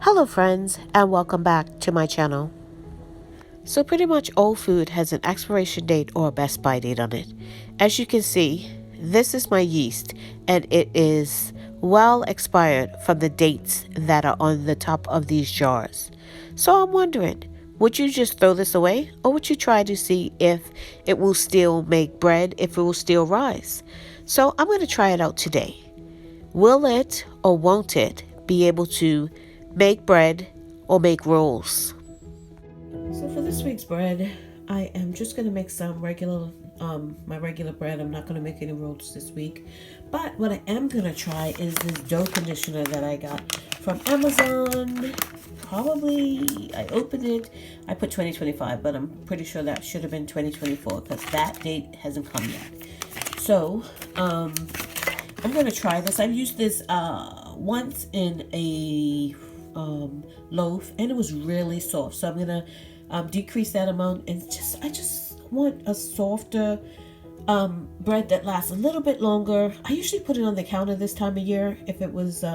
Hello friends, and welcome back to my channel. So pretty much all food has an expiration date or a best by date on it. As you can see, this is my yeast and it is well expired from the dates that are on the top of these jars. So I'm wondering, would you just throw this away, or would you try to see if it will still make bread, if it will still rise? So I'm going to try it out today. Will it or won't it be able to make bread or make rolls? So for this week's bread, I am just going to make some my regular bread. I'm not going to make any rolls this week. But what I am going to try is this dough conditioner that I got from Amazon. Probably, I opened it, I put 2025, but I'm pretty sure that should have been 2024 because that date hasn't come yet. So, I'm going to try this. I've used this once in a loaf and it was really soft. So I'm going to decrease that amount and I just want a softer bread that lasts a little bit longer. I usually put it on the counter this time of year. If it was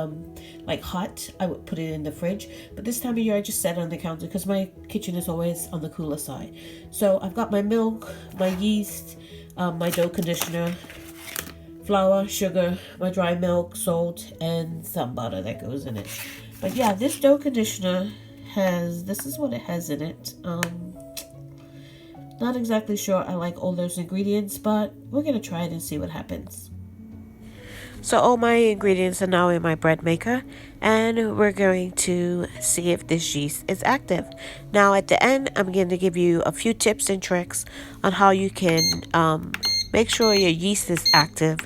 like hot, I would put it in the fridge. But this time of year, I just set it on the counter because my kitchen is always on the cooler side. So I've got my milk, my yeast, my dough conditioner, flour, sugar, my dry milk, salt, and some butter that goes in it. But yeah, this dough conditioner this is what it has in it. Not exactly sure I like all those ingredients, but we're going to try it and see what happens. So all my ingredients are now in my bread maker, and we're going to see if this yeast is active. Now at the end, I'm going to give you a few tips and tricks on how you can make sure your yeast is active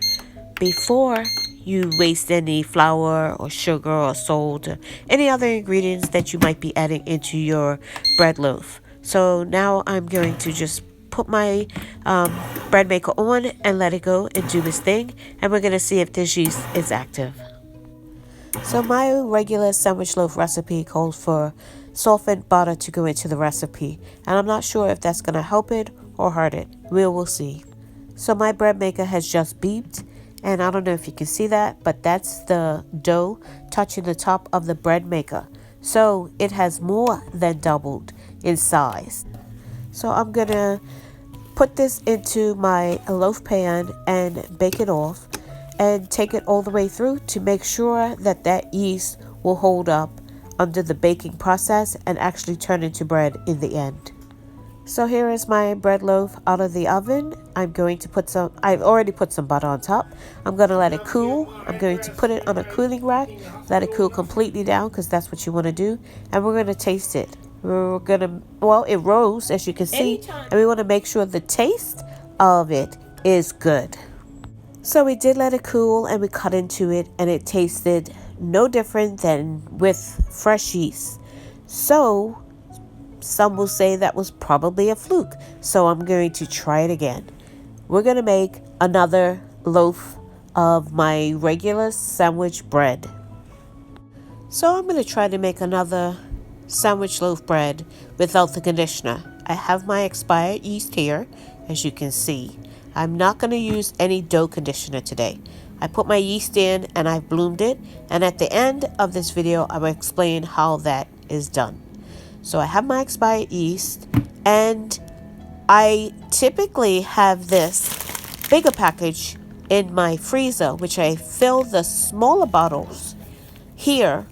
before you waste any flour or sugar or salt or any other ingredients that you might be adding into your bread loaf. So now I'm going to just put my bread maker on and let it go and do its thing, and we're going to see if this yeast is active. So my regular sandwich loaf recipe calls for softened butter to go into the recipe, and I'm not sure if that's going to help it or hurt it. We'll see. So my bread maker has just beeped, and I don't know if you can see that, but that's the dough touching the top of the bread maker. So it has more than doubled in size. So I'm going to put this into my loaf pan and bake it off and take it all the way through to make sure that that yeast will hold up under the baking process and actually turn into bread in the end. So here is my bread loaf out of the oven. I've already put some butter on top. I'm going to let it cool. I'm going to put it on a cooling rack, let it cool completely down because that's what you want to do. And we're going to taste it. It rose, as you can see, and we want to make sure the taste of it is good. So we did let it cool and we cut into it, and it tasted no different than with fresh yeast. So some will say that was probably a fluke. So I'm going to try it again. We're going to make another loaf of my regular sandwich bread. So I'm going to try to make another sandwich loaf bread without the conditioner. I have my expired yeast here, as you can see. I'm not going to use any dough conditioner today. I put my yeast in and I've bloomed it, and at the end of this video I will explain how that is done. So I have my expired yeast, and I typically have this bigger package in my freezer, which I fill the smaller bottles here,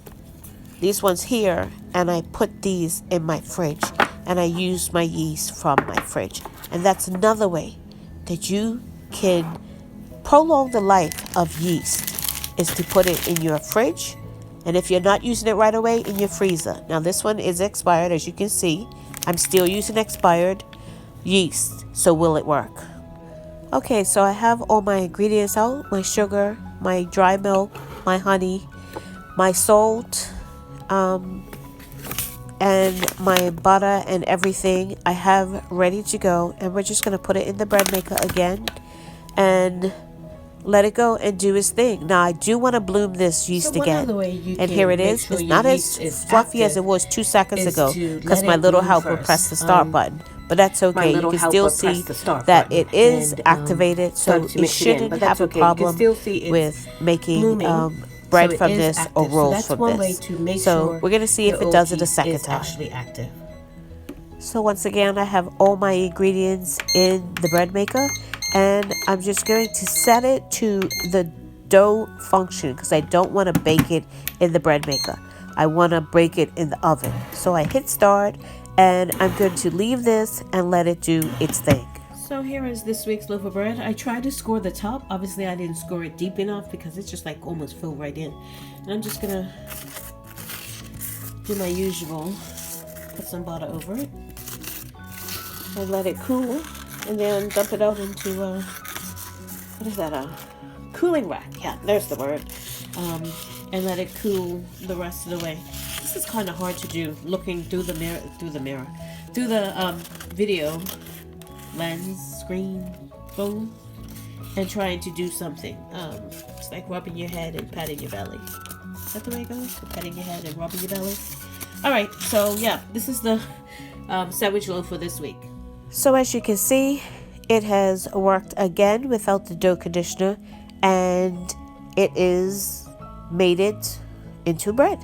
these ones here, and I put these in my fridge, and I use my yeast from my fridge. And that's another way that you can prolong the life of yeast, is to put it in your fridge. And if you're not using it right away, in your freezer. Now this one is expired, as you can see. I'm still using expired yeast. So will it work? Okay, so I have all my ingredients out. My sugar, my dry milk, my honey, my salt, and my butter and everything I have ready to go. And we're just going to put it in the bread maker again and let it go and do its thing. Now I do want to bloom this yeast again, and here it is. It's not as fluffy as it was 2 seconds ago because my little helper pressed the start button, but that's okay. You can still see that it is activated, so it shouldn't have a problem with making bread from this or rolls from one way this. to make So sure we're going to see if it does it a second time. Actually active. So once again, I have all my ingredients in the bread maker, and I'm just going to set it to the dough function because I don't want to bake it in the bread maker. I want to bake it in the oven. So I hit start, and I'm going to leave this and let it do its thing. So here is this week's loaf of bread. I tried to score the top. Obviously, I didn't score it deep enough because it's just like almost filled right in. And I'm just gonna do my usual. Put some butter over it and let it cool, and then dump it out into what is that? A cooling rack. Yeah, there's the word. And let it cool the rest of the way. This is kind of hard to do, looking through the video lens, screen, phone, and trying to do something. It's like rubbing your head and patting your belly. Is that the way it goes? So patting your head and rubbing your belly. Alright, so yeah, this is the sandwich loaf for this week. So as you can see, it has worked again without the dough conditioner, and it is made it into bread.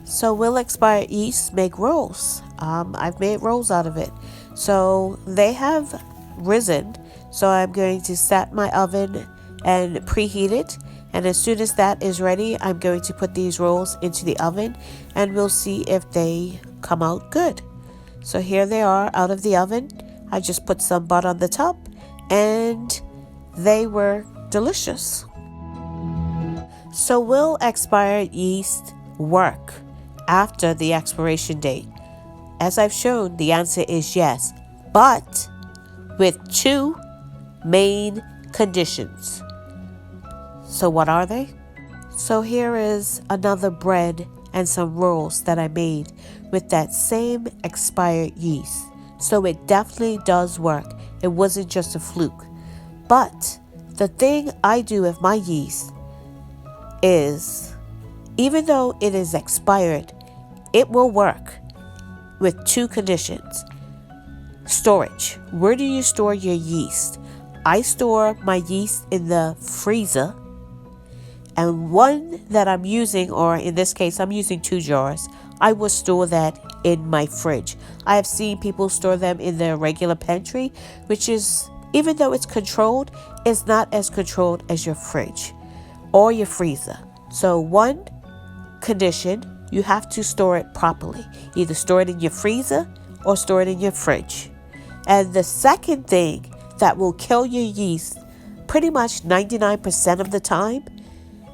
So will expired yeast make rolls? I've made rolls out of it. So they have risen. So I'm going to set my oven and preheat it. And as soon as that is ready, I'm going to put these rolls into the oven, and we'll see if they come out good. So here they are out of the oven. I just put some butter on the top, and they were delicious. So will expired yeast work after the expiration date? As I've shown, the answer is yes, but with two main conditions. So what are they? So here is another bread and some rolls that I made with that same expired yeast. So it definitely does work. It wasn't just a fluke. But the thing I do with my yeast is, even though it is expired, it will work with two conditions. Storage. Where do you store your yeast? I store my yeast in the freezer. And one that I'm using, or in this case, I'm using 2 jars, I will store that in my fridge. I have seen people store them in their regular pantry, which is, even though it's controlled, it's not as controlled as your fridge or your freezer. So one condition, you have to store it properly. Either store it in your freezer or store it in your fridge. And the second thing that will kill your yeast pretty much 99% of the time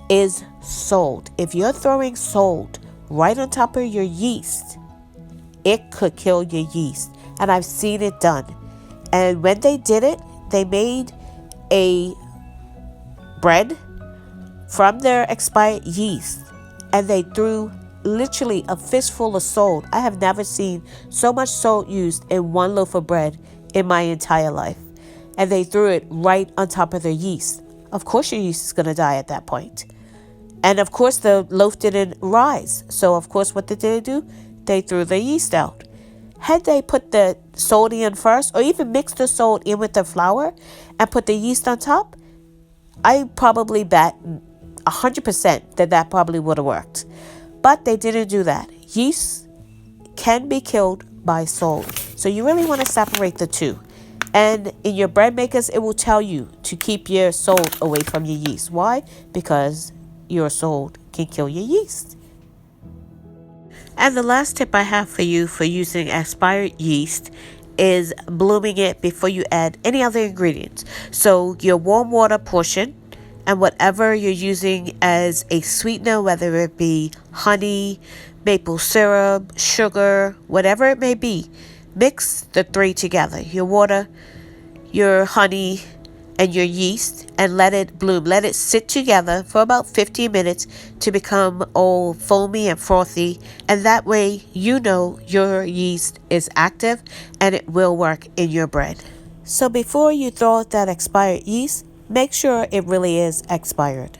is salt. If you're throwing salt right on top of your yeast, it could kill your yeast. And I've seen it done. And when they did it, they made a bread from their expired yeast, and they threw literally a fistful of salt. I have never seen so much salt used in one loaf of bread in my entire life. And they threw it right on top of their yeast. Of course your yeast is going to die at that point. And of course the loaf didn't rise. So of course what did they do? They threw the yeast out. Had they put the salt in first, or even mixed the salt in with the flour and put the yeast on top, I probably bet 100% that probably would have worked. But they didn't do that. Yeast can be killed by salt. So you really want to separate the two. And in your bread makers, it will tell you to keep your salt away from your yeast. Why? Because your salt can kill your yeast. And the last tip I have for you for using expired yeast is blooming it before you add any other ingredients. So your warm water portion and whatever you're using as a sweetener, whether it be honey, maple syrup, sugar, whatever it may be, mix the 3 together. Your water, your honey, and your yeast, and let it bloom. Let it sit together for about 15 minutes to become all foamy and frothy, and that way you know your yeast is active and it will work in your bread. So before you throw out that expired yeast, make sure it really is expired.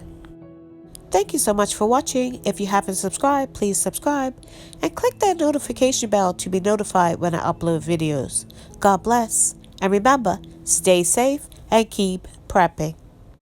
Thank you so much for watching. If you haven't subscribed, please subscribe and click that notification bell to be notified when I upload videos. God bless, and remember, stay safe and keep prepping.